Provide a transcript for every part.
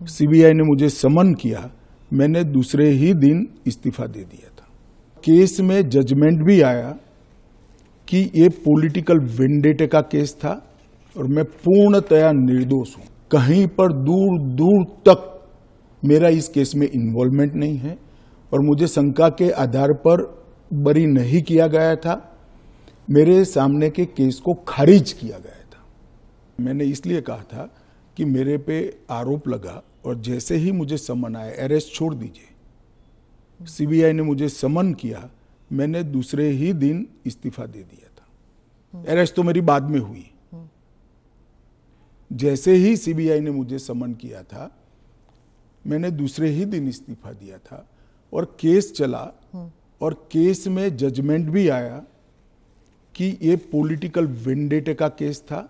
CBI ने मुझे समन किया, मैंने दूसरे ही दिन इस्तीफा दे दिया था। केस में जजमेंट भी आया कि ये पॉलिटिकल वेंडेटे का केस था और मैं पूर्णतया निर्दोष हूं। कहीं पर दूर दूर तक मेरा इस केस में इन्वॉल्वमेंट नहीं है और मुझे शंका के आधार पर बरी नहीं किया गया था। मेरे सामने के केस को खारिज किया गया था। मैंने इसलिए कहा था कि मेरे पे आरोप लगा और जैसे ही मुझे समन आया, अरेस्ट छोड़ दीजिए, सीबीआई ने मुझे समन किया, मैंने दूसरे ही दिन इस्तीफा दे दिया था। अरेस्ट तो मेरी बाद में हुई। जैसे ही सीबीआई ने मुझे समन किया था, मैंने दूसरे ही दिन इस्तीफा दिया था और केस चला और केस में जजमेंट भी आया कि ये पॉलिटिकल वेंडेटे का केस था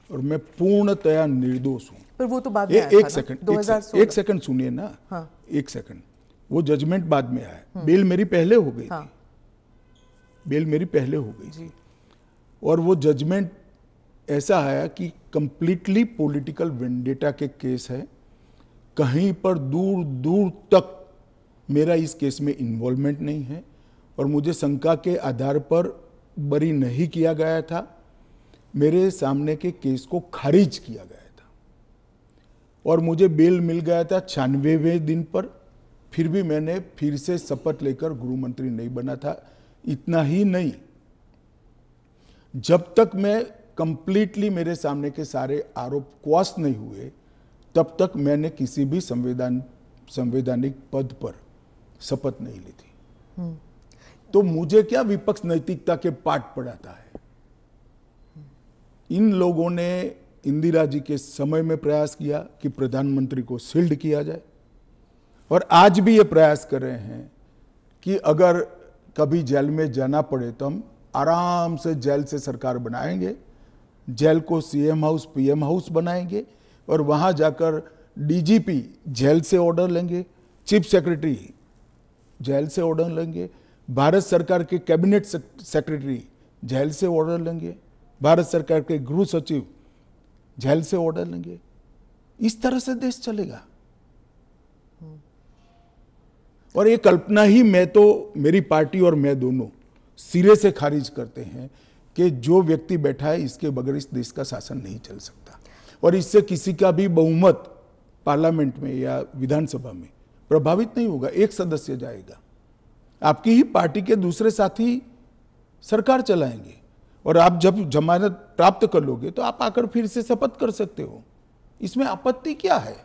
और मैं पूर्णतया निर्दोष हूं। पर वो तो बाद में आया था ना? एक सेकंड सुनिए ना। हाँ। एक सेकंड, वो जजमेंट बाद में आया। बेल मेरी पहले हो गई थी। बेल मेरी पहले हो गई थी और वो जजमेंट ऐसा आया कि कंप्लीटली पॉलिटिकल वेंडेटा के केस है। कहीं पर दूर दूर तक मेरा इस केस में इन्वॉल्वमेंट नहीं है और मुझे शंका के आधार पर बरी नहीं किया गया था। मेरे सामने के केस को खारिज किया गया था और मुझे बेल मिल गया था 96वें दिन पर। फिर भी मैंने फिर से शपथ लेकर गृह मंत्री नहीं बना था। इतना ही नहीं, जब तक मैं कंप्लीटली मेरे सामने के सारे आरोप क्वाश नहीं हुए, तब तक मैंने किसी भी संवैधानिक पद पर शपथ नहीं ली थी। तो मुझे क्या विपक्ष नैतिकता के पाठ पढ़ाता है? इन लोगों ने इंदिरा जी के समय में प्रयास किया कि प्रधानमंत्री को शील्ड किया जाए और आज भी ये प्रयास कर रहे हैं कि अगर कभी जेल में जाना पड़े तो हम आराम से जेल से सरकार बनाएंगे, जेल को सीएम हाउस पीएम हाउस बनाएंगे और वहां जाकर डीजीपी जेल से ऑर्डर लेंगे, चीफ सेक्रेटरी जेल से ऑर्डर लेंगे, भारत सरकार के कैबिनेट सेक्रेटरी जेल से ऑर्डर लेंगे, भारत सरकार के गृह सचिव जेल से ऑर्डर लेंगे। इस तरह से देश चलेगा। और ये कल्पना ही मैं तो, मेरी पार्टी और मैं दोनों सिरे से खारिज करते हैं कि जो व्यक्ति बैठा है इसके बगैर इस देश का शासन नहीं चल सकता और इससे किसी का भी बहुमत पार्लियामेंट में या विधानसभा में प्रभावित नहीं होगा। एक सदस्य जाएगा, आपकी ही पार्टी के दूसरे साथी सरकार चलाएंगे और आप जब जमानत प्राप्त कर लोगे तो आप आकर फिर से शपथ कर सकते हो। इसमें आपत्ति क्या है?